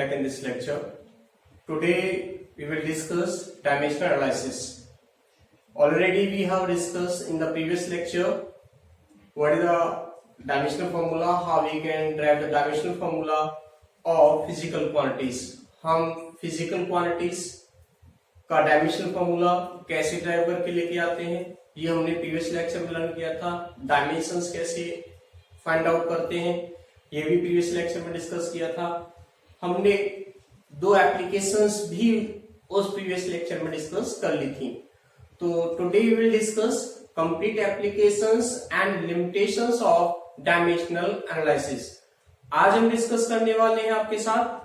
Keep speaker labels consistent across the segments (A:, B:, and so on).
A: back in this lecture. Today we will discuss dimensional analysis. Already we have discussed in the previous lecture what is the dimensional formula, how we can derive the dimensional formula of physical quantities. हम physical quantities का dimensional formula कैसे drive करके लेके आते हैं ये हमने previous lecture में लर्न किया था. डायमेंशंस कैसे फाइंड आउट करते हैं ये भी प्रीवियस लेक्चर में डिस्कस किया था. हमने दो एप्लीकेशंस भी उस प्रीवियस लेक्चर में डिस्कस कर ली थी. तो today we will discuss complete applications and limitations of dimensional analysis. आज हम डिस्कस करने वाले हैं आपके साथ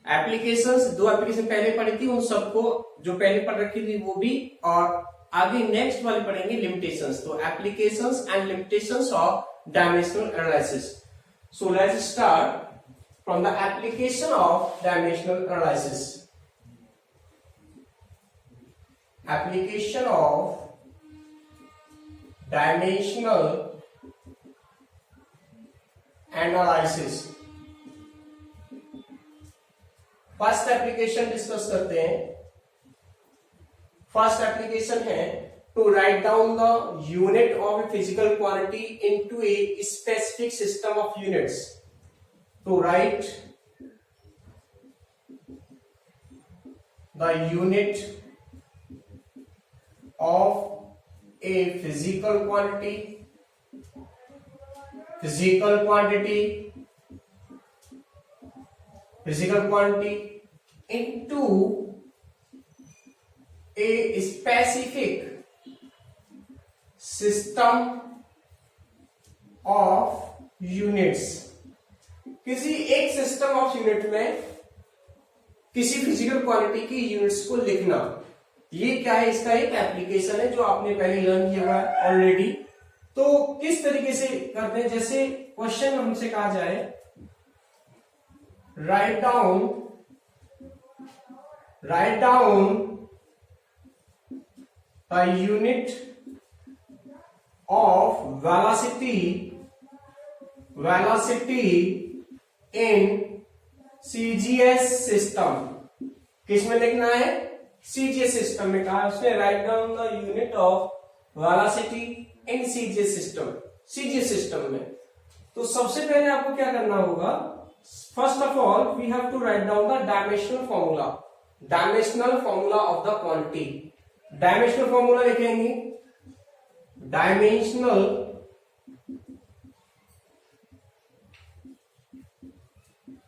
A: एप्लीकेशंस. दो एप्लीकेशन पहले पढ़ी थी, उन सबको जो पहले पढ़ रखी थी वो भी, और आगे नेक्स्ट वाले पढ़ेंगे लिमिटेशंस. तो applications and limitations of dimensional analysis. So let's start from the application of dimensional analysis. Application of dimensional analysis. First application discuss करते हैं. फर्स्ट एप्लीकेशन है to write down the unit of a physical quantity into a specific system of units. To write the unit of a physical quantity into a specific system of units. किसी एक system of unit में किसी physical quantity की units को लिखना. ये क्या है, इसका एक एप्लीकेशन है जो आपने पहले लर्न किया हुआ है ऑलरेडी. तो किस तरीके से करते हैं, जैसे क्वेश्चन हमसे कहा जाए write down the unit of velocity in CGS system. किसमें लिखना है, सीजीएस सिस्टम में कहा उसने. Write down the unit of velocity in CGS system में. तो सबसे पहले आपको क्या करना होगा, first of all we have to write down the dimensional formula of the quantity. Dimensional formula लिखेंगे. Dimensional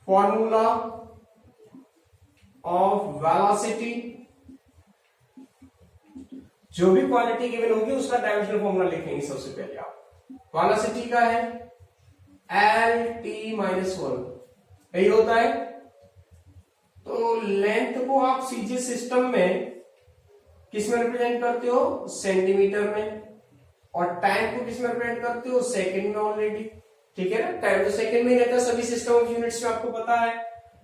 A: formula of velocity. जो भी क्वांटिटी गिवन होगी उसका डायमेंशनल फॉर्मूला लिखेंगे. सबसे पहले आप वेलोसिटी का है LT-1 यही होता है. तो लेंथ को आप सीजीएस सिस्टम में किस में रिप्रेजेंट करते हो, सेंटीमीटर में, और टाइम को किस में रिप्रेजेंट करते हो, सेकंड में ऑलरेडी. ठीक है ना, टाइम तो सेकंड में ही रहता है सभी सिस्टम ऑफ यूनिट्स में, आपको पता है.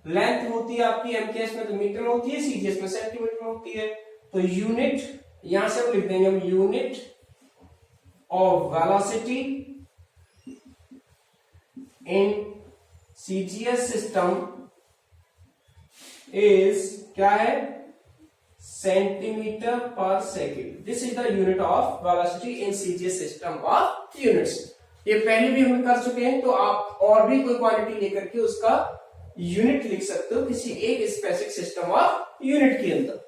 A: लेंथ होती है आपकी एमकेएस में तो मीटर में होती है, सीजीएस में सेंटीमीटर में होती है. तो यूनिट यहां से हम लिख देंगे हम unit of velocity in CGS system is क्या है, सेंटीमीटर पर second. This is the unit of velocity in CGS system of units. ये पहले भी हम कर चुके हैं, तो आप और भी कोई क्वांटिटी लेकर के उसका यूनिट लिख सकते हो किसी एक स्पेसिफिक सिस्टम ऑफ यूनिट के अंदर.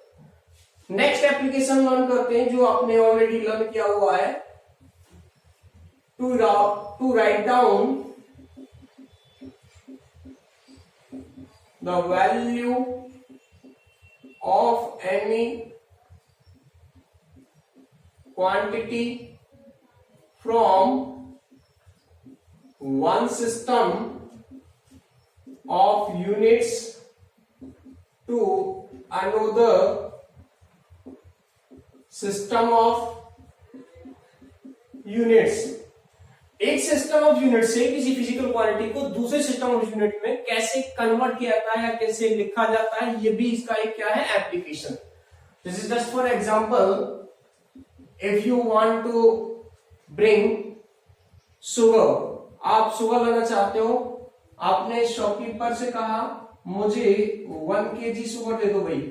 A: नेक्स्ट एप्लीकेशन लर्न करते हैं जो आपने ऑलरेडी लर्न किया हुआ है. To write down the value of any quantity from one system of units to another system of units. एक सिस्टम ऑफ यूनिट से किसी फिजिकल क्वांटिटी को दूसरे सिस्टम ऑफ यूनिट में कैसे कन्वर्ट किया जाता है या कैसे लिखा जाता है, ये भी इसका एक क्या है, application. This is just for example, if you want to bring sugar, आप शुगर लेना चाहते हो, आपने शॉपकीपर से कहा मुझे 1 kg शुगर दे दो भाई,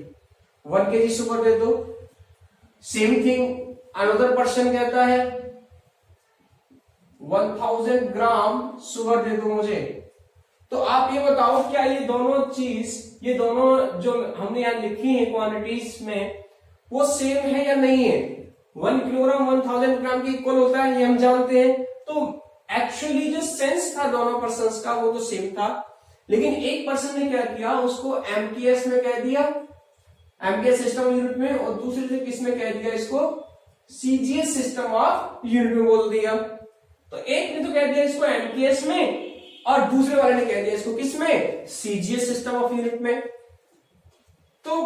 A: 1 kg शुगर दे दो। सेम थिंग अनदर पर्सन कहता है 1000 ग्राम शुगर दे दो मुझे। तो आप ये बताओ क्या ये दोनों चीज, ये दोनों जो हमने यहां लिखी है क्वांटिटीज में, वो सेम है या नहीं है? 1 किलोग्राम 1000 ग्राम के इक्वल होता है, ये हम जानते हैं। तो एक्चुअली जो सेंस था दोनों पर्सन का वो तो सेम था, लेकिन एक पर्सन ने क्या किया, उसको एमटीएस में कह दिया, एमटीएस सिस्टम यूनिट में, और दूसरे से किस में कह दिया, इसको सीजीएस सिस्टम ऑफ यूनिट में बोल दिया। तो एक ने तो कह दिया इसको एमटीएस में, और दूसरे वाले ने कह दिया इसको किस में, सीजीएस सिस्टम ऑफ यूनिट में। तो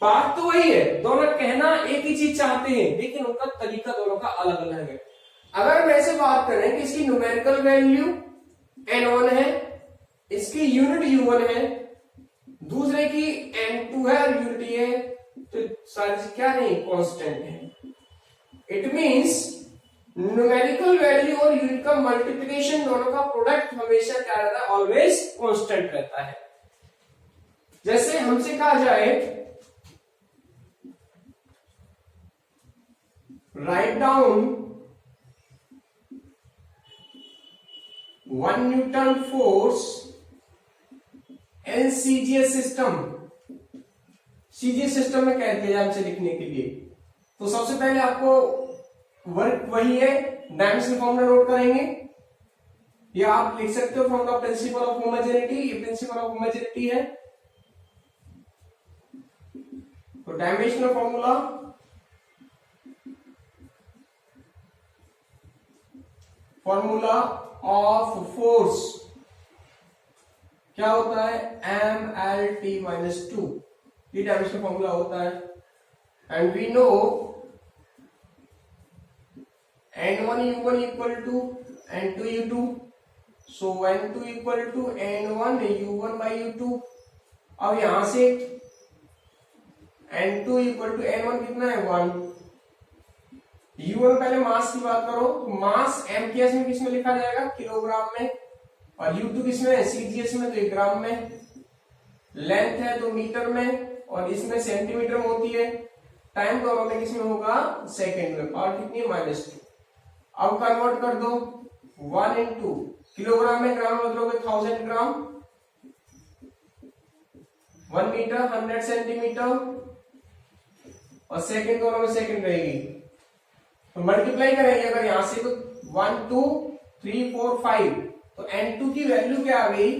A: बात तो वही है, दोनों कहना एक ही चीज चाहते हैं, लेकिन उनका तरीका दोनों का अलग अलग है। अगर हम ऐसे बात करें कि इसकी न्यूमेरिकल वैल्यू n1 है, इसकी यूनिट u1 है, दूसरे की n2 है और यूनिट ये है, तो सारी क्या नहीं, कांस्टेंट है। इट मींस न्यूमेरिकल वैल्यू और यूनिट का मल्टीप्लिकेशन, दोनों का प्रोडक्ट हमेशा क्या रहता है, ऑलवेज कांस्टेंट रहता है। जैसे हमसे कहा जाए write down 1 Newton force in CGS system, CGS system में कह दिया हमसे लिखने के लिए। तो सबसे पहले आपको वर्क वही है, डायमेंशनल फॉर्मूला नोट करेंगे, या आप लिख सकते हो from the principle of homogeneity, ये प्रिंसिपल ऑफ होमोजेनिटी है। तो dimensional formula formula of force क्या होता है, mlt-2, ये डायमेंशनल फॉर्मूला होता है। And we know n1u1 equal to n2u2, so n2 equal to n1 u1 by u2। अब यहां से n2 equal to n1 कितना है, 1। u1 पहले मास की बात करो, तो मास एमकेएस में किस में लिखा जाएगा, किलोग्राम में, और u2 किस में है, सीजीएस में, तो ये ग्राम में। लेंथ है तो मीटर में, और इसमें सेंटीमीटर में होती है। टाइम दोनों में किस में होगा, सेकंड में। पावर कितनी है, -2। अब कन्वर्ट कर दो 1 इंटू किलोग्राम में, ग्राम में बदलोगे 1000 ग्राम, 1 मीटर 100 सेंटीमीटर, और सेकंड दोनों में सेकंड रहेगी। तो मल्टीप्लाई करेंगे अगर यहां से, तो 1 2 3 4 5, तो n2 की वैल्यू क्या आ गई,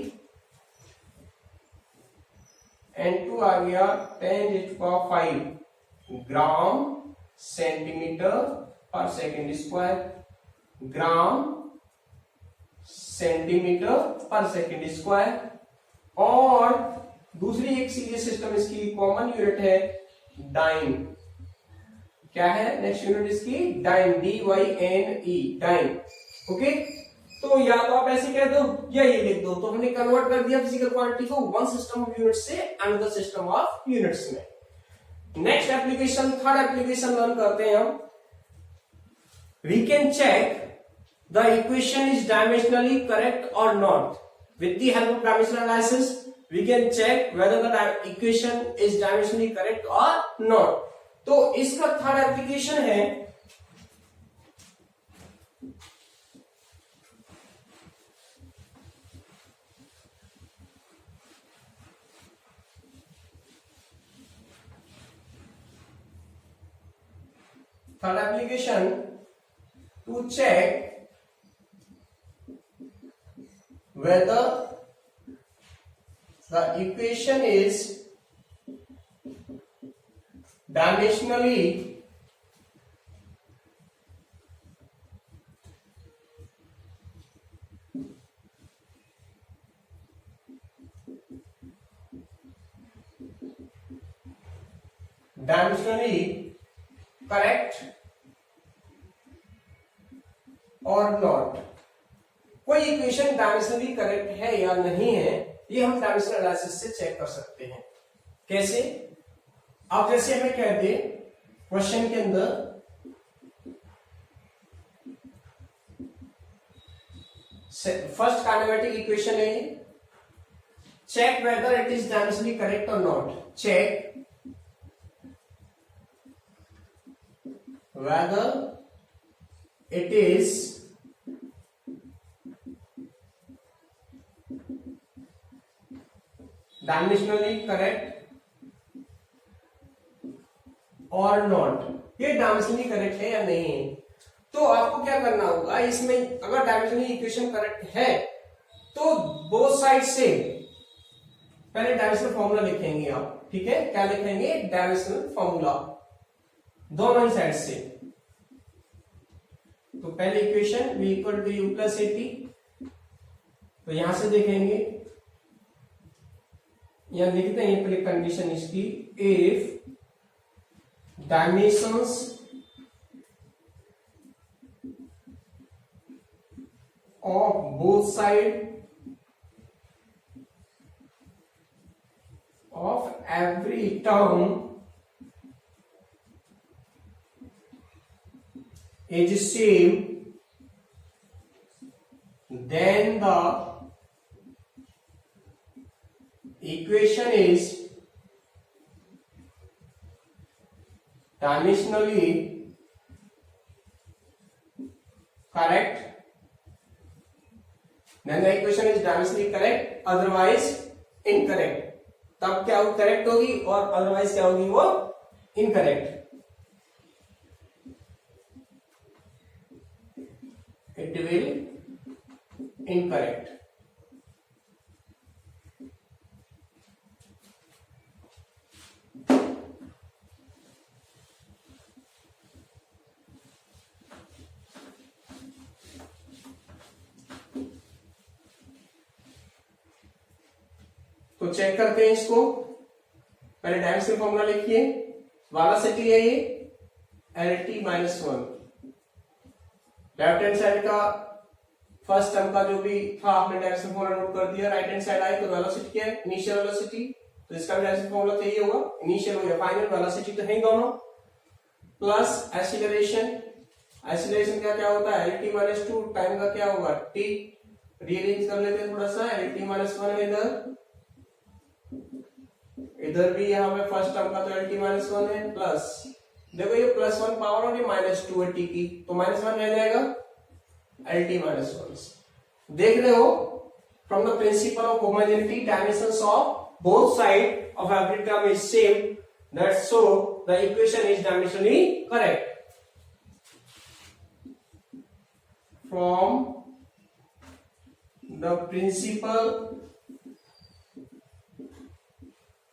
A: n2 आ गया 10⁵ ग्राम सेंटीमीटर पर सेकेंड स्क्वायर, ग्राम सेंटीमीटर पर सेकेंड स्क्वायर। और दूसरी एक सीरीज सिस्टम इसकी कॉमन यूनिट है डाइन, क्या है नेक्स्ट यूनिट इसकी, डाइन, DYNE, डाइन। ओके, तो या तो आप ऐसे कह दो या ये लिख दो। तो हमने कन्वर्ट कर दिया फिजिकल क्वांटिटी को वन सिस्टम ऑफ यूनिट से अनदर सिस्टम ऑफ यूनिट्स में। Next application, third application learn करते हैं हम। We can check the equation is dimensionally correct or not. With the help of dimensional analysis we can check whether the equation is dimensionally correct or not. तो इसका third application है third application to check whether the equation is dimensionally correct or not. कोई equation dimensionally correct है या नहीं है, ये हम डायमेंशनल एनालिसिस से चेक कर सकते हैं। कैसे? अब जैसे हमें कह दे क्वेश्चन के अंदर फर्स्ट काइनेमेटिक इक्वेशन है, check whether it is dimensionally correct or not. Check whether it is dimensionally correct or not. ये डायमेंशनली करेक्ट है या नहीं है. तो आपको क्या करना होगा इसमें, अगर डायमेंशनली इक्वेशन करेक्ट है तो बोथ साइड से पहले डायमेंशनल फॉर्मूला लिखेंगे आप. ठीक है, क्या लिखेंगे? डायमेंशनल फॉर्मूला दोनों ही साइड से. तो पहले equation v equal to u plus a t, तो यहां से देखेंगे, यहां लिखते हैं पहले कंडीशन इसकी, if dimensions of both side of every term is same, then the equation is dimensionally correct. Then the equation is dimensionally correct, otherwise incorrect. तब क्या वो करेक्ट होगी और अदरवाइज क्या होगी? वो इनकरेक्ट. It will incorrect. तो चेक करते हैं इसको. पहले डायमेंशनल फॉर्मूला लिखिए. वेलोसिटी है ये LT minus 1. Left hand side का फर्स्ट टर्म का जो भी था आपने डायमेंशनल फॉर्मूला नोट कर दिया. राइट हैंड साइड आए तो वेलोसिटी क्या है? Initial velocity. तो इसका भी डायमेंशनल फॉर्मूला तो यही होगा, इनिशियल हो या फाइनल वेलोसिटी तो है ही दोनों, प्लस एक्सीलरेशन. एक्सीलरेशन का क्या होता है? LT minus 2. टाइम का क्या होगा? T. रीअरेंज कर लेते हैं थोड़ा सा. LT माइनस 1 इधर भी यहाँ पे फर्स्ट टर्म का तो LT माइनस 1 है, प्लस देखो ये प्लस 1 पावर और ये माइनस 2 है T की, तो माइनस 1 रह जाएगा LT माइनस 1. देख रहे हो, from the principle of homogeneity dimensions of both side of every term is same, that's so the equation is dimensionally correct. From the principle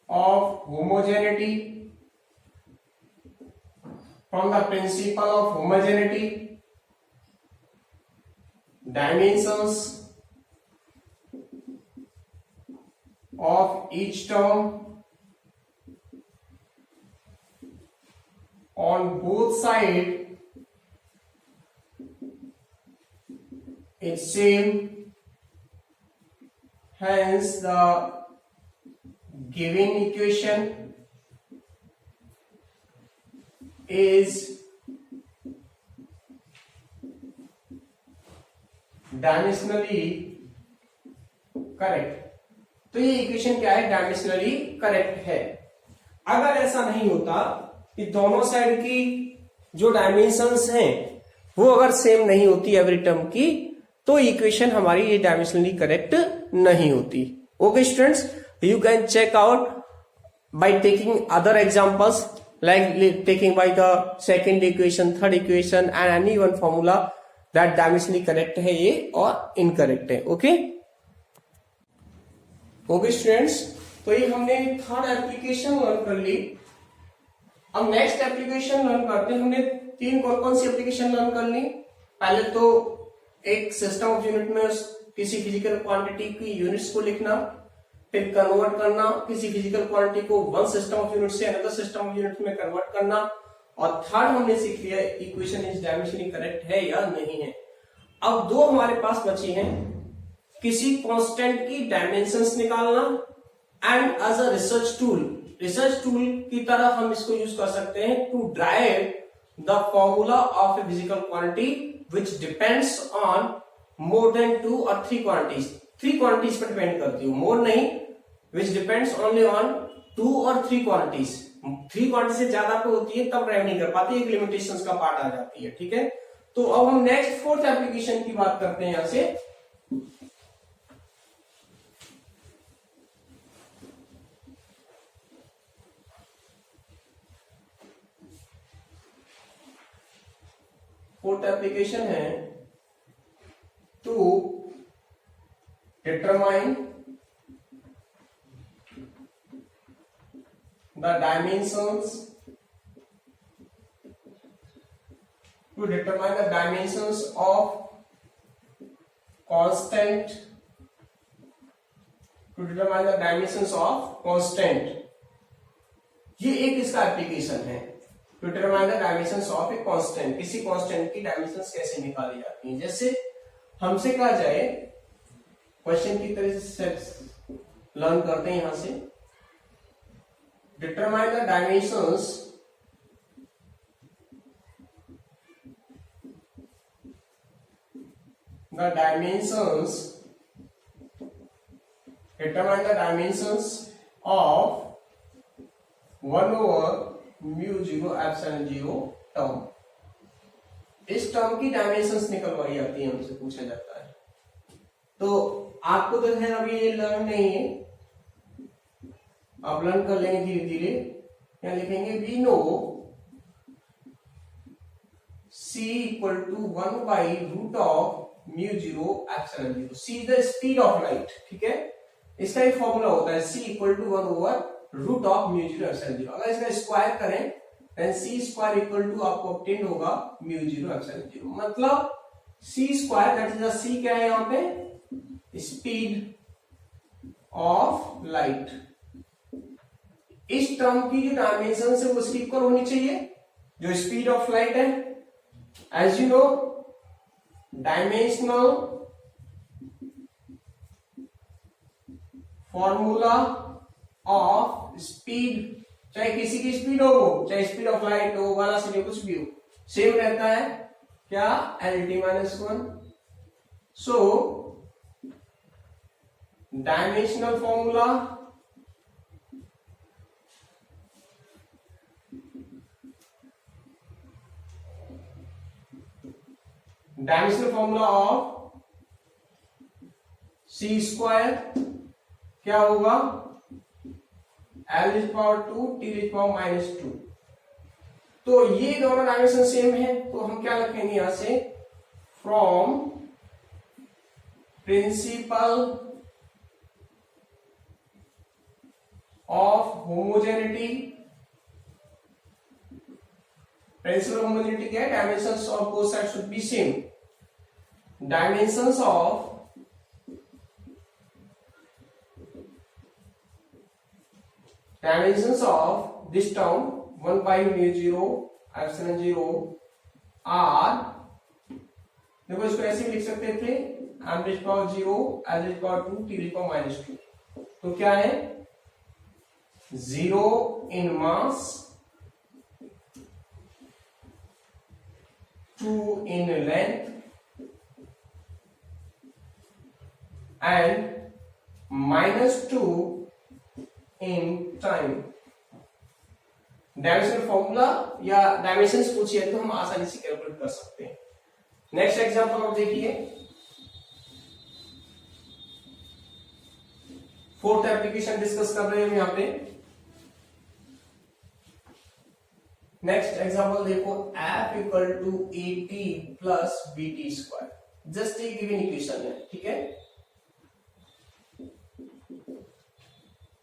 A: of homogeneity, from the principle of homogeneity, dimensions of each term on both sides is same, hence the given equation is dimensionally correct. तो ये equation क्या है? Dimensionally correct है. अगर ऐसा नहीं होता कि दोनों साइड की जो डायमेंशंस हैं वो अगर सेम नहीं होती एवरी टर्म की, तो इक्वेशन हमारी ये डायमेंशनली करेक्ट नहीं होती. Okay students, you can check out by taking other examples, like taking by the second equation, third equation and any one formula that dimensionally correct है ये और incorrect है. ओके ओके स्टूडेंट्स, तो ये हमने third application learn कर ली. अब next application learn करते हैं. हमने तीन कौन सी एप्लीकेशन लर्न कर ली? पहले तो एक सिस्टम ऑफ यूनिट में किसी फिजिकल क्वांटिटी की यूनिट्स को लिखना, फिर कन्वर्ट करना किसी फिजिकल क्वांटिटी को वन सिस्टम ऑफ यूनिट से अनदर सिस्टम ऑफ यूनिट में कन्वर्ट करना, और थर्ड हमने सीख लिया इक्वेशन इज डायमेंशनली करेक्ट है या नहीं है. अब दो हमारे पास बची हैं, किसी कांस्टेंट की डायमेंशंस निकालना and as a research tool की तरह हम इसको यूज कर सकते हैं to derive the formula of a physical quantity which depends on more than 2 और 3 क्वांटिटीज. 3 क्वांटिटीज पर डिपेंड करती हूँ, मोर नहीं, विच डिपेंड्स ओनली ऑन 2 और 3 क्वांटिटीज। 3 क्वांटिटी से ज्यादा पे होती है तब ड्राइव नहीं कर पाती, एक लिमिटेशंस का पार्ट आ जाती है। ठीक है, तो अब हम नेक्स्ट फोर्थ एप्लीकेशन की बात करते हैं यहां से। फोर्थ एप्लीकेशन है to determine the dimensions to determine the dimensions of constant ये एक इसका एप्लीकेशन है। To determine the dimensions of a constant, किसी कांस्टेंट की डायमेंशंस कैसे निकाली जाती हैं। जैसे हमसे कहा जाए, क्वेश्चन की तरह से लर्न करते हैं यहां से, determine the dimensions of 1 over mu 0 epsilon 0 term. इस टर्म की डायमेंशंस निकलवाई जाती है, हमसे पूछा जाता है। तो आपको तो खैर अभी ये लर्न नहीं है, आप लर्न कर लेंगे धीरे धीरे। क्या लिखेंगे, we know c equal to 1 by root of mu 0 epsilon 0। c is the speed of light. ठीक है, इसका एक फॉर्मूला होता है c equal to 1 over root of mu 0 epsilon 0। अगर इसका स्क्वायर करें then c square equal to आपको ऑब्टेन होगा म्यू 0 एप्सिलॉन 0। मतलब c square that is the c क्या है यहाँ पे, स्पीड ऑफ लाइट। इस टर्म की जो डायमेंशन है वो उसकी इक्वल होनी चाहिए जो स्पीड ऑफ लाइट है। As you know, dimensional formula of speed, चाहे किसी की स्पीड हो, चाहे स्पीड ऑफ लाइट हो, वाला से कुछ भी हो, सेम रहता है क्या, LT-1। So dimensional formula of c square क्या होगा, L⁻², T⁻²। तो ये दोनों डायमेंशन सेम है, तो हम क्या लिखेंगे यहां से, from principle of homogeneity. Principle homogeneity क्या है, dimensions of both side should be same. Dimensions of this term 1 by mu 0 epsilon 0 are, देखो इसको ऐसे भी लिख सकते थे, m⁻0 L⁻², T⁻²। तो क्या है, 0 in mass, 2 in length and -2 in time। Dimension formula या डायमेंशंस पूछिए तो हम आसानी से कैलकुलेट कर सकते हैं। नेक्स्ट एग्जांपल आप देखिए, फोर्थ एप्लीकेशन डिस्कस कर रहे हैं हम यहां पे। नेक्स्ट एग्जांपल देखो, f equal to at plus bt square, just एक गिवन इक्वेशन है। ठीक है,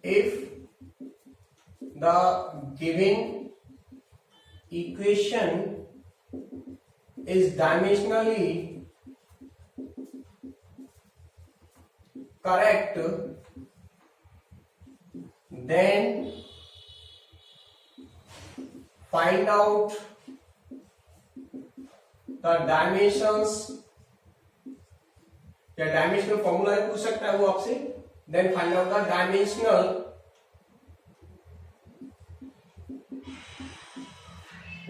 A: if the given equation is dimensionally correct, then find out the dimensions, या डायमेंशनल फॉर्मूला पूछ सकता है वो आपसे। Then find out the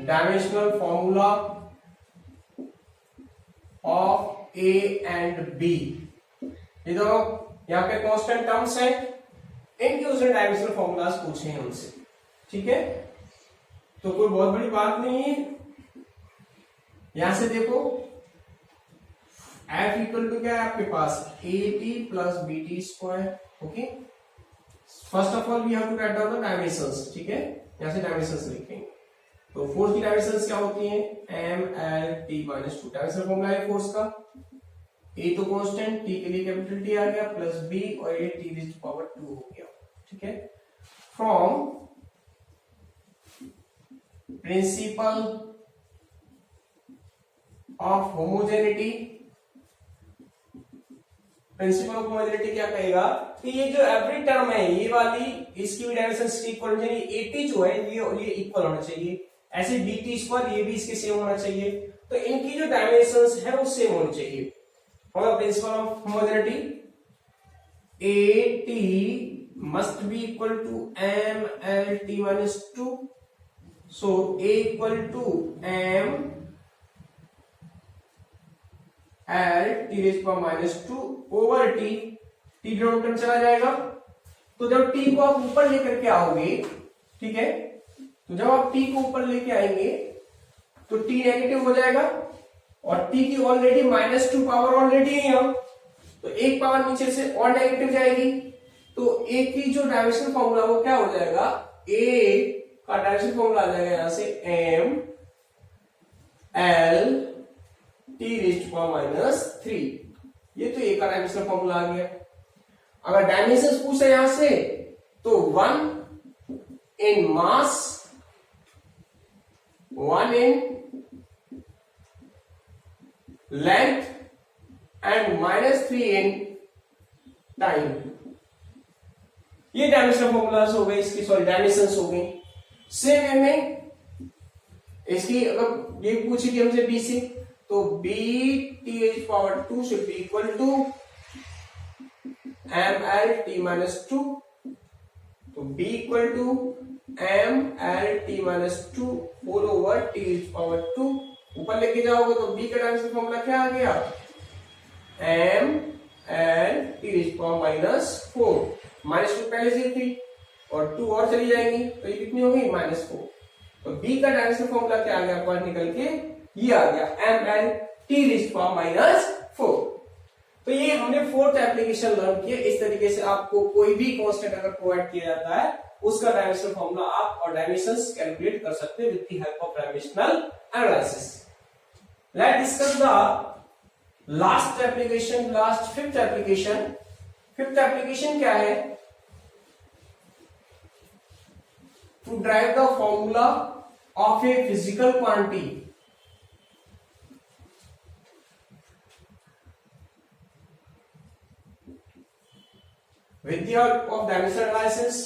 A: dimensional formula of a and b. ये दोनों यहाँ पे कांस्टेंट टर्म्स है, इनके उसने डायमेंशनल फॉर्मूलाज पूछे हैं उनसे, ठीक है। तो कोई बहुत बड़ी बात नहीं है। यहां से देखो F इक्वल टू क्या है आपके पास, AT plus BT square, okay. First of all we have to write down the dimensions, ठीक है। यहां से डायमेंशंस लिखेंगे। तो फोर्स की डायमेंशंस क्या होती हैं, MLT माइनस 2, डायमेंशनल फॉर्मूला है फोर्स का। A तो कांस्टेंट, T के लिए कैपिटल T आ गया, प्लस B और ये T रेज़ टू पावर 2 हो गया, ठीक है। From principle of homogeneity, principal of homogeneity क्या कहेगा कि ये जो एवरी टर्म है ये वाली, इसकी भी डायमेंशन इक्वल होनी चाहिए। AT जो है ये इक्वल होना चाहिए, ऐसे BT स्क्वायर ये भी इसके सेम होना चाहिए। तो इनकी जो डायमेंशंस है वो सेम होनी चाहिए। और principal of homogeneity, AT must be equal to MLT minus 2. So A equal to M L T raised to power minus 2 over T, T denominator चला जाएगा। तो जब T को आप ऊपर लेकर के आओगे, ठीक है, तो जब आप T को ऊपर लेके आएंगे तो T नेगेटिव हो जाएगा और T की ऑलरेडी -2 पावर ऑलरेडी है यहाँ, तो एक पावर नीचे से और नेगेटिव जाएगी। तो A की जो डायमेंशनल फॉर्मूला वो क्या हो जाएगा, A का डायमेंशनल फॉर्मूला आ जाएगा यहां से M L T raise to power -3। ये तो A का डायमेंशनल फॉर्मूला आ गया। अगर डायमेंशंस पूछे यहां से तो 1 इन मास, 1 in length and -3 in time. ये डायमेंशनल फॉर्मूलाज हो गए इसकी, सॉरी डायमेंशंस हो गई। सेम वे में इसकी अगर ये पूछी थी हमसे B से, तो B T raised to power 2 should be equal to ML T minus 2। तो B equal to ML T minus 2 whole over T raised to power 2। ऊपर लेके जाओगे तो B का डायमेंशनल फॉर्मूला क्या आ गया, ML T raised to power -4। -2 पहले से थी और 2 और चली जाएंगी तो ये कितनी हो गई, -4। तो B का डायमेंशनल फॉर्मूला क्या आ गया, पर निकल के ये आ गया ML T raised to power -4। तो ये हमने फोर्थ एप्लीकेशन लर्न किया। इस तरीके से आपको कोई भी कांस्टेंट अगर प्रोवाइड किया जाता है उसका डायमेंशनल फॉर्मूला आप और डायमेंशंस कैलकुलेट कर सकते हैं with the help of dimensional analysis. Let's discuss the last application, last fifth application. Fifth application क्या है, to derive the formula of a physical quantity. With the help of dimensional analysis,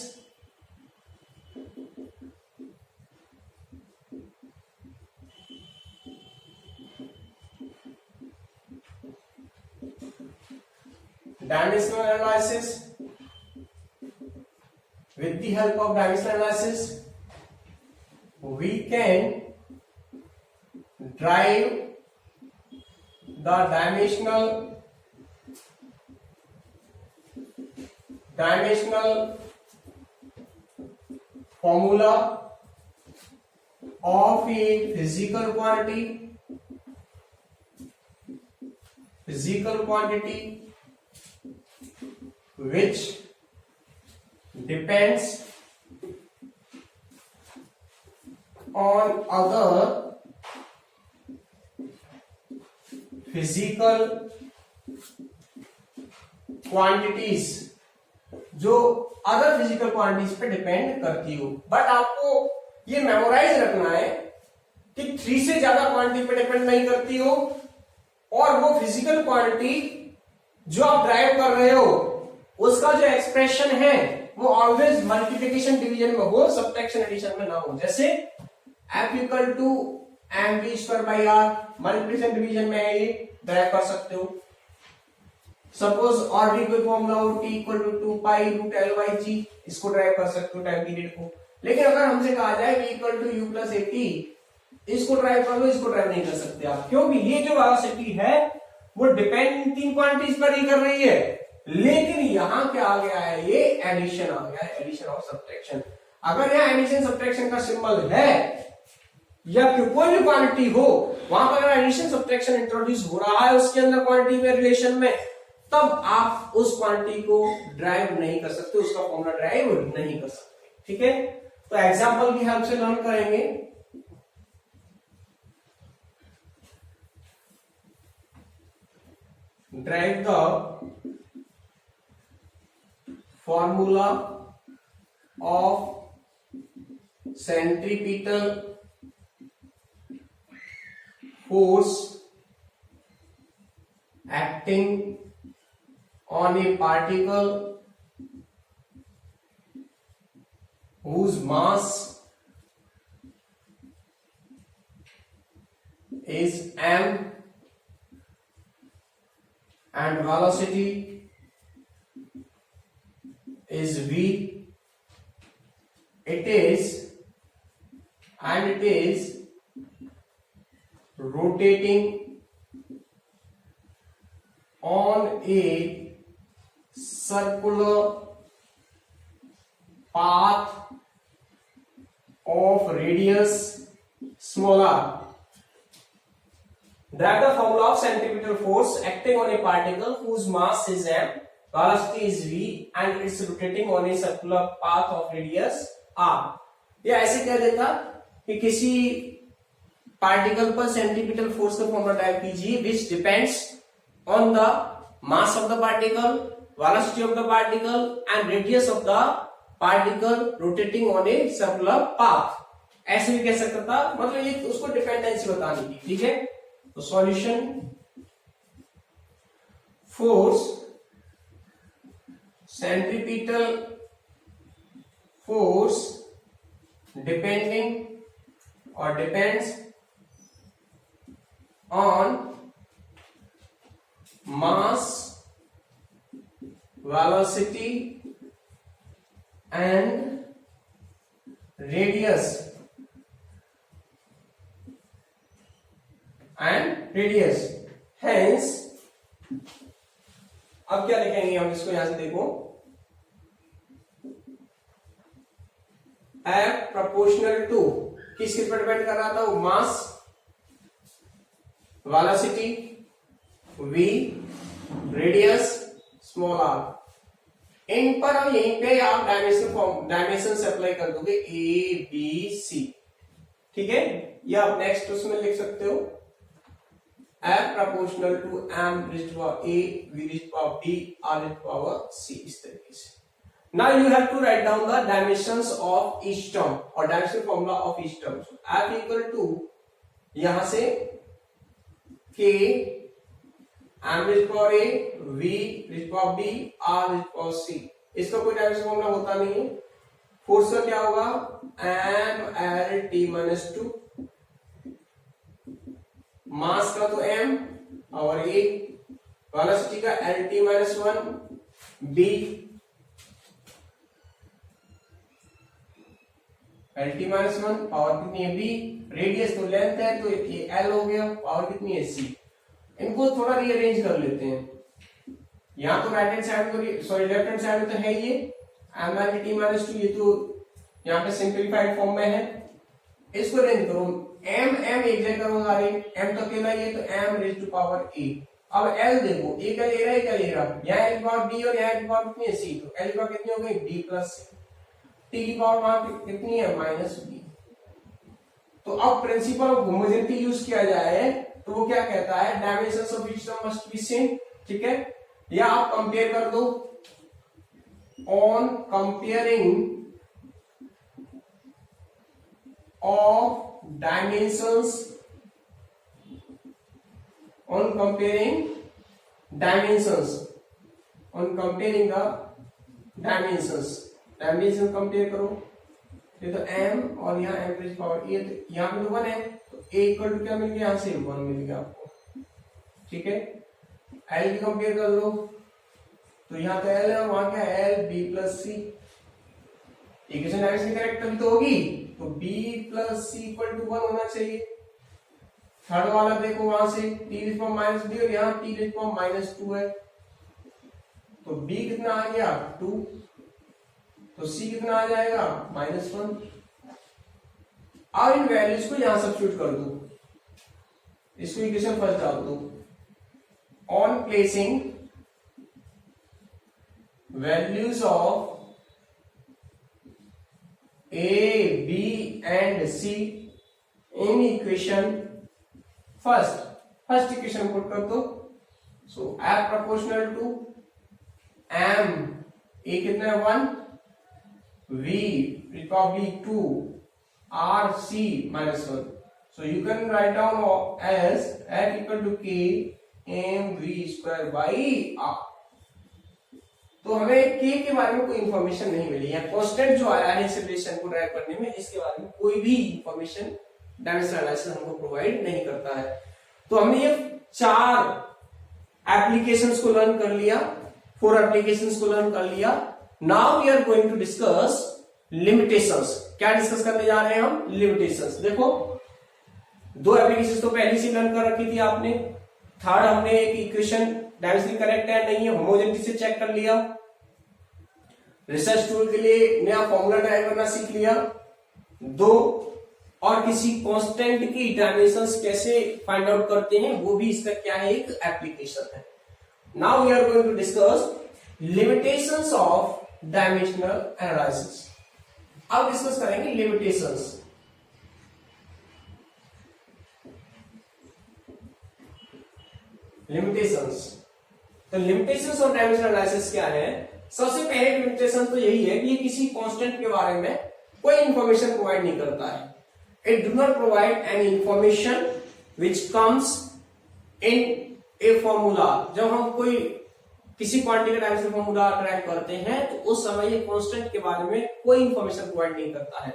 A: with the help of dimensional analysis, we can drive the dimensional formula of a physical quantity which depends on other physical quantities, जो other physical quantities पे depend करती हो। But आपको ये memorise रखना है कि 3 से ज्यादा क्वांटिटी पे डिपेंड नहीं करती हो और वो फिजिकल क्वांटिटी जो आप ड्राइव कर रहे हो उसका जो एक्सप्रेशन है वो ऑलवेज मल्टीप्लिकेशन डिवीजन में हो, सब्ट्रैक्शन एडिशन में ना हो। जैसे F equal to mv square by r, multiplication division में ये ड्राइव कर सकते हो। सपोज और भी कोई फॉर्मूला हो t equal to 2 pi root l by g, इसको ड्राइव कर सकते हो टाइम पीरियड को। लेकिन अगर हमसे कहा जाए v equal to u plus at, इसको ड्राइव कर लो, इसको ड्राइव नहीं कर सकते आप, क्योंकि ये जो वेलोसिटी है वो डिपेंड 3 क्वांटिटीज पर ही कर रही है, लेकिन यहां क्या आ गया है, ये एडिशन आ गया है, एडिशन और सब्ट्रैक्शन। अगर यहाँ एडिशन सब्ट्रैक्शन का सिंबल है या कोई भी क्वांटिटी हो, वहां पर अगर एडिशन सब्ट्रैक्शन इंट्रोड्यूस हो रहा है उसके अंदर क्वांटिटी में रिलेशन में, तब आप उस क्वांटिटी को ड्राइव नहीं कर सकते, उसका फॉर्मूला ड्राइव नहीं कर सकते। ठीक है, तो एग्जांपल की हेल्प से लर्न करेंगे। Drive the formula of centripetal force acting on a particle whose mass is m and velocity is v. It is rotating on a circular path of radius small r. Derive the formula of centripetal force acting on a particle whose mass is m, velocity is v and it's rotating on a circular path of radius r. ये ऐसे कह देता कि किसी particle पर centripetal force का formula type कीजिए, विच depends on the mass of the particle, velocity of the particle and radius of the particle rotating on a circular path. ऐसे भी कह सकता था, मतलब ये उसको डिपेंडेंसी बतानी थी। ठीक है, तो solution, force centripetal force depending और depends on mass, velocity and radius hence अब क्या लिखेंगे हम इसको, यहां से देखो, F proportional to किसके पर डिपेंड कर रहा था, वो mass, velocity v, radius small r। इन पर और यहीं पे आप डायमेंशन से अप्लाई कर दोगे a b c। ठीक है, या आप नेक्स्ट उसमें लिख सकते हो F proportional to m raised to power a, v raised to power b, r raised to power c, इस तरीके से। Now you have to write down the dimensions of each term और dimension formula of each term। F equal to यहां से k m raised to power a, v raised to power b, r raised to power c। इसका कोई dimension formula होता नहीं है। Force का क्या होगा, m l t minus 2, मास का तो m और a, वेलोसिटी का l t minus 1, b l t minus 1, power कितनी है b, रेडियस तो लेंथ है तो ये l हो गया, पावर कितनी है c। इनको थोड़ा रीअरेंज कर लेते हैं। यहां तो राइट हैंड साइड में, सॉरी लेफ्ट हैंड साइड में तो है ये m l t minus 2, ये तो यहाँ पे सिंपलीफाइड फॉर्म में है। इसको रेंज करो, m m एक जगह करो, सारे m तो अकेला ही है तो m raise to power a। अब l देखो, a क्या ले रहा है, क्या ले रहा है, यहाँ l की पावर b और यहाँ l की पावर कितनी है c, तो l की पावर कितनी हो गई b प्लस c, t की पावर वहां कितनी है माइनस b। तो अब प्रिंसिपल ऑफ होमोजेनिटी यूज किया जाए तो वो क्या कहता है, dimensions of each term must be same. ठीक है, या आप कंपेयर कर दो, on comparing of dimensions, on comparing dimensions, on comparing the dimensions, dimension compare करो, ये तो m और यहाँ एवरेज पावर, ये तो यहाँ पे तो 1 है तो a इक्वल टू क्या मिल गया, यहाँ से 1 मिल गया आपको। ठीक है, l की कंपेयर कर लो तो यहाँ तो l है और वहां क्या है l b plus c। Equation direction correct तभी तो होगी, तो b plus c equal to 1 होना चाहिए। थर्ड वाला देखो, वहां से t raise power minus b और यहाँ t रेज़ पावर माइनस 2 है, तो b कितना आ गया 2, तो c कितना आ जाएगा -1। अब इन वैल्यूज को यहां सब्स्टिट्यूट कर दो, इसको इक्वेशन फर्स्ट डाल दो। On placing values of a b and c in equation first equation put कर दो। So F proportional to m, a कितना है 1, v probably 2, r c -1। so you can write down as F equal to k m v square by r। तो हमें k के बारे में कोई इंफॉर्मेशन नहीं मिली है, कांस्टेंट जो आया है इस रिलेशन को ड्राइव करने में, इसके बारे में कोई भी इंफॉर्मेशन डायमेंशनल एनालिसिस हमको प्रोवाइड नहीं करता है। तो हमने ये 4 एप्लीकेशंस को लर्न कर लिया, 4 एप्लीकेशंस को लर्न कर लिया। Now we are going to discuss limitations. क्या डिस्कस करने जा रहे हैं हम? लिमिटेशंस। देखो 2 एप्लीकेशंस तो पहले से लर्न कर रखी थी आपने। थर्ड हमने एक इक्वेशन डायमेंशनली करेक्ट है नहीं है होमोजेनिटी से चेक कर लिया। रिसर्च टूल के लिए नया फॉर्मूला ड्राइव करना सीख लिया। 2 और किसी कांस्टेंट की डायमेंशंस कैसे फाइंड आउट करते हैं वो भी इसका क्या है, एक एप्लीकेशन है। Now we are going to discuss limitations of dimensional analysis. अब डिस्कस करेंगे लिमिटेशंस। तो लिमिटेशंस ऑफ डायमेंशनल एनालिसिस क्या है? सबसे पहले लिमिटेशन तो यही है कि ये किसी कांस्टेंट के बारे में कोई इंफॉर्मेशन प्रोवाइड नहीं करता है। It do not provide any information which comes in a formula। जब हम कोई किसी क्वांटिटी का डायमेंशनल फॉर्मूला ट्रैक करते हैं तो उस समय ये कांस्टेंट के बारे में कोई इंफॉर्मेशन प्रोवाइड नहीं करता है।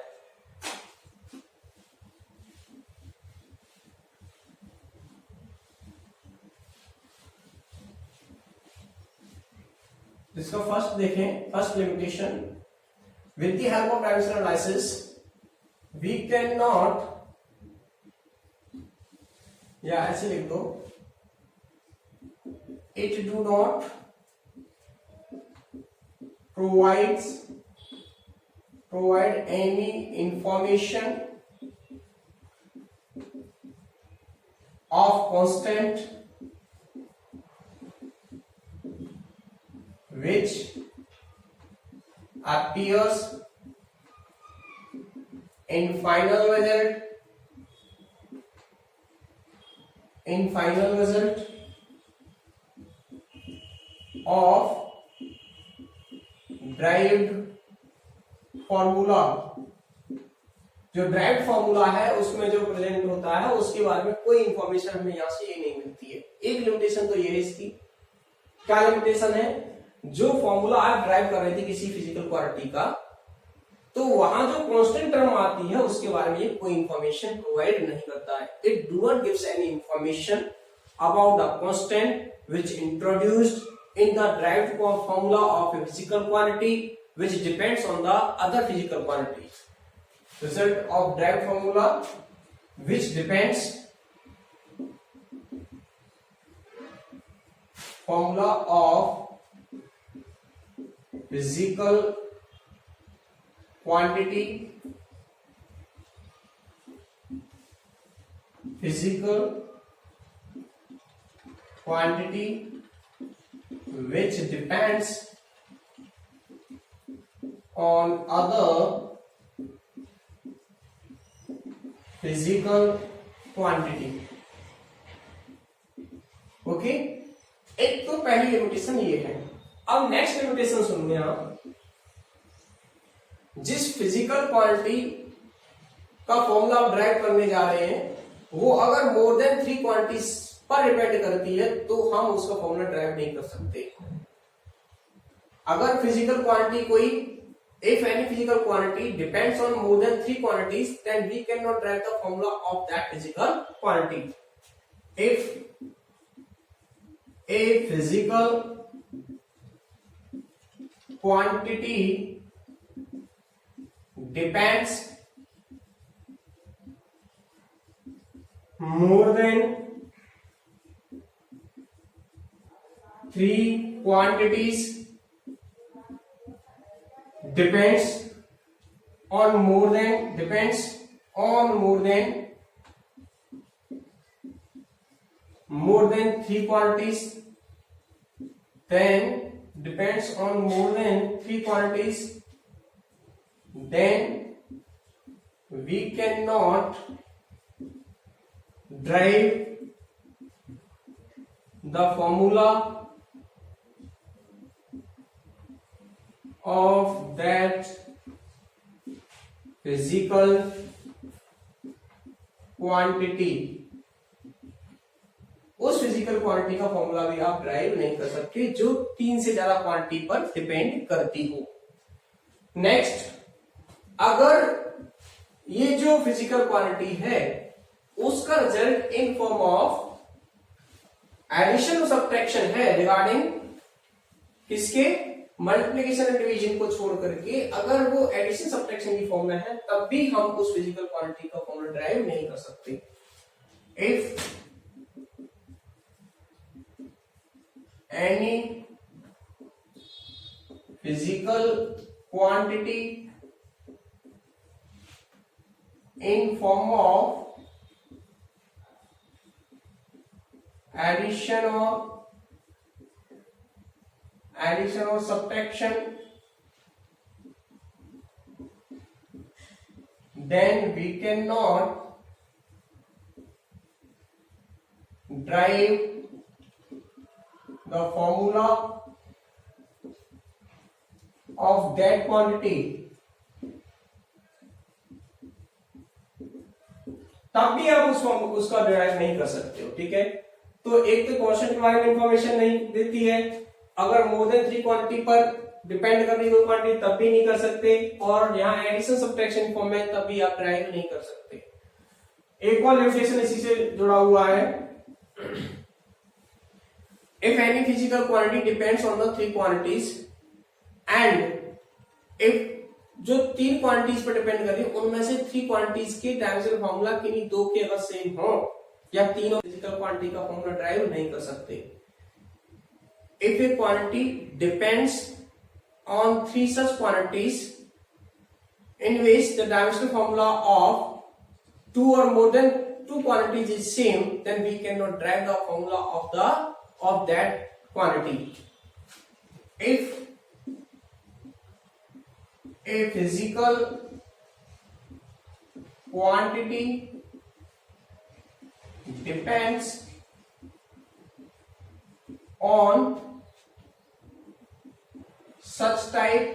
A: इसका फर्स्ट देखें, first limitation, with the help of dimensional analysis we cannot, या ऐसे लिख दो, it do not provide any information of constant which appears in final result of derived formula। जो ड्राइव्ड फॉर्मूला है उसमें जो प्रेजेंट होता है उसके बारे में कोई इंफॉर्मेशन हमें यहां से ये नहीं मिलती है। एक लिमिटेशन तो ये है इसकी। क्या लिमिटेशन है? जो फॉर्मूला आप ड्राइव कर रहे थे किसी फिजिकल क्वांटिटी का, तो वहां जो कांस्टेंट टर्म आती है उसके बारे में ये कोई इंफॉर्मेशन प्रोवाइड नहीं करता है। It do not gives any information about the constant which introduced in the derived formula of a physical quantity which depends on the other physical quantities. Result of derived formula which depends formula of physical quantity which depends on other physical quantity। Okay, एक तो पहली limitation ये है। अब next limitation सुनिए आप। जिस physical quantity का फॉर्मूला आप ड्राइव करने जा रहे हैं वो अगर मोर देन 3 क्वांटिटीज पर डिपेंड करती है तो हम उसका फॉर्मूला ड्राइव नहीं कर सकते। अगर फिजिकल क्वांटिटी कोई, if any physical quantity depends on more than 3 quantities, then we cannot derive the formula of that physical quantity। If a physical quantity depends more than three quantities depends on more than three quantities, then depends on more than three quantities, then we cannot derive the formula of that physical quantity. उस physical quantity का formula भी आप drive नहीं कर सकते जो तीन से ज्यादा क्वांटिटी पर डिपेंड करती हो। नेक्स्ट, अगर ये जो फिजिकल क्वांटिटी है उसका result in form of addition और सब्ट्रैक्शन है रिगार्डिंग किसके, मल्टीप्लिकेशन एंड डिवीजन को छोड़ करके, अगर वो एडिशन सब्ट्रैक्शन की फॉर्म में है तब भी हम उस फिजिकल क्वांटिटी का फॉर्मूला ड्राइव नहीं कर सकते। If any physical quantity in form of addition or subtraction, then we cannot derive the formula of that quantity, तब भी आप उसका डिराइव नहीं कर सकते हो। ठीक है, तो एक तो क्वेश्चन के बारे में इंफॉर्मेशन नहीं देती है, अगर मोर देन थ्री क्वांटिटी पर डिपेंड कर रही हो क्वांटिटी तब भी नहीं कर सकते, और यहाँ एडिशन सब्ट्रैक्शन फॉर्म में तब भी आप डिराइव नहीं कर सकते। एक और लिमिटेशन इसी से जुड़ा हुआ है, if any physical quantity depends on the three quantities and if जो तीन क्वांटिटीज पर डिपेंड कर रही है उनमें से थ्री क्वांटिटीज के डायमेंशनल फार्मूला किन्हीं दो के अगर सेम हो या तीनों फिजिकल क्वांटिटी का फार्मूला ड्राइव नहीं कर सकते। If a quantity depends on three such quantities in which the dimensional formula of two or more than two quantities is same, then we can not derive the formula of that quantity. If a physical quantity depends on such type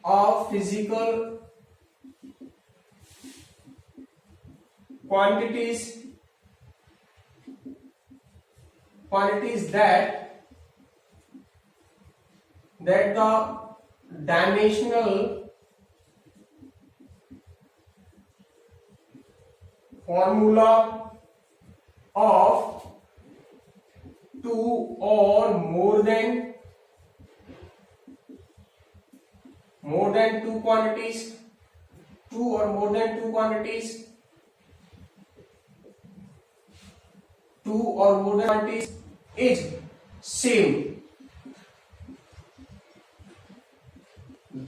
A: of physical quantities that the dimensional formula of two or more than two quantities, two or more than two quantities, two or more than quantities is same,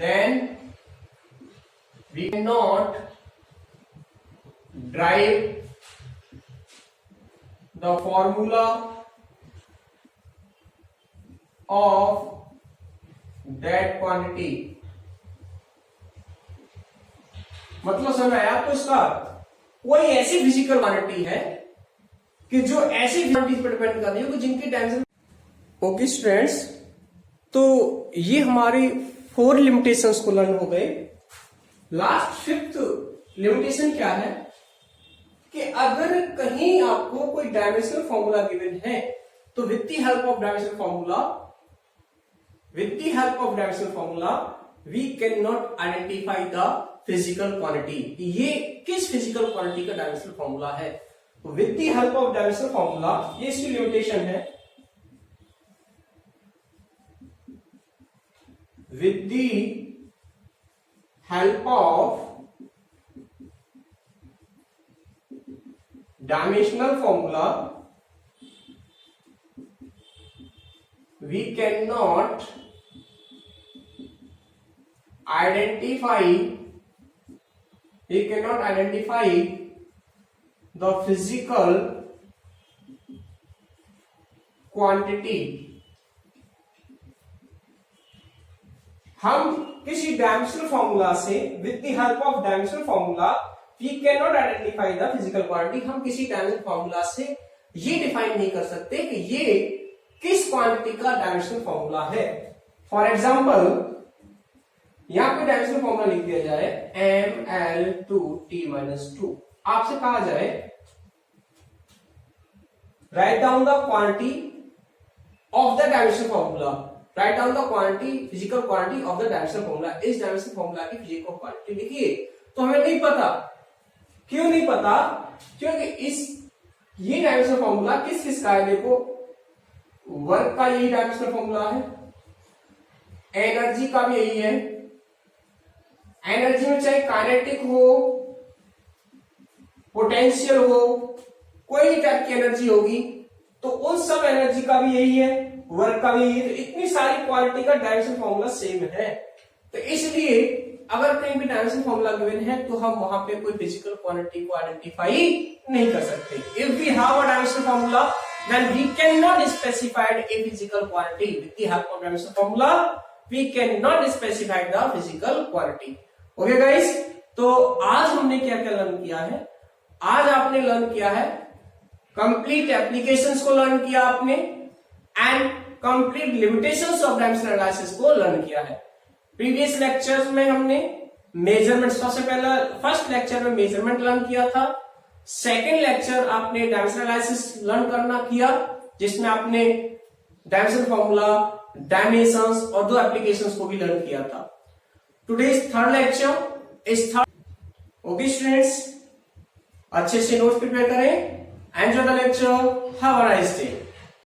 A: then we cannot derive the formula of that quantity। मतलब समझ आया आपको इसका? कोई ऐसी physical quantity है कि जो ऐसी क्वांटिटीज पर डिपेंड कर रही हो जिनके डायमेंशन। ओके स्टूडेंट्स, तो ये हमारी 4 लिमिटेशंस को लर्न हो गए। लास्ट 5th लिमिटेशन क्या है कि अगर कहीं आपको कोई डायमेंशनल फॉर्मूला गिवन है तो with the help of dimensional formula we can not identify the physical quantity. ये किस फिजिकल क्वांटिटी का डायमेंशनल फॉर्मूला है। With the help of dimensional formula, ये इसकी लिमिटेशन है, with the help of dimensional formula we cannot identify the physical quantity. हम किसी dimensional formula से with the help of dimensional formula we can not identify the physical quantity. हम किसी dimensional formula से ये डिफाइन नहीं कर सकते कि ये किस क्वांटिटी का डायमेंशनल फॉर्मूला है. फॉर एग्जांपल यहां पे डायमेंशनल फॉर्मूला लिख दिया जाए ml2t-2. आपसे कहा जाए write down the quantity of the dimensional formula. Right down the quantity, physical quantity of the dimensional formula. इस डायमेंशनल फॉर्मूला की फिजिकल क्वांटिटी लिखिए. तो हमें नहीं पता. क्यों नहीं पता? क्योंकि ये डायमेंशनल फॉर्मूला किस का है. देखो वर्क का यही डायमेंशनल फॉर्मूला है, एनर्जी का भी यही है. एनर्जी में चाहे काइनेटिक हो, पोटेंशियल हो, कोई भी टाइप की एनर्जी होगी तो उन सब एनर्जी का भी यही है, वर्क का भी यही है. तो इतनी सारी क्वालिटी का डायमेंशनल फॉर्मूला सेम है. तो इसलिए अगर कहीं भी डायमेंशनल फॉर्मूला गिवन है तो हम वहां पे कोई फिजिकल क्वांटिटी को आइडेंटिफाई नहीं कर सकते. If we have a dimensional formula then we cannot specify a physical quantity. With the help of dimensional formula we cannot specify the physical quantity. Okay guys, तो आज हमने क्या क्या लर्न किया है. आज आपने लर्न किया है कंप्लीट एप्लीकेशंस को लर्न किया आपने and complete limitations of dimensional analysis को लर्न किया है. प्रीवियस लेक्चर्स में हमने मेजरमेंट, सबसे पहला फर्स्ट लेक्चर में मेजरमेंट लर्न किया था. सेकेंड लेक्चर आपने डायमेंशनल एनालिसिस लर्न करना किया जिसमें आपने डायमेंशनल फॉर्मूला, डायमेंशंस और दो एप्लीकेशंस को भी लर्न किया था. Today's third lecture is third. Okay students, अच्छे से नोट्स प्रिपेयर करें. Enjoy the lecture. Have a nice day.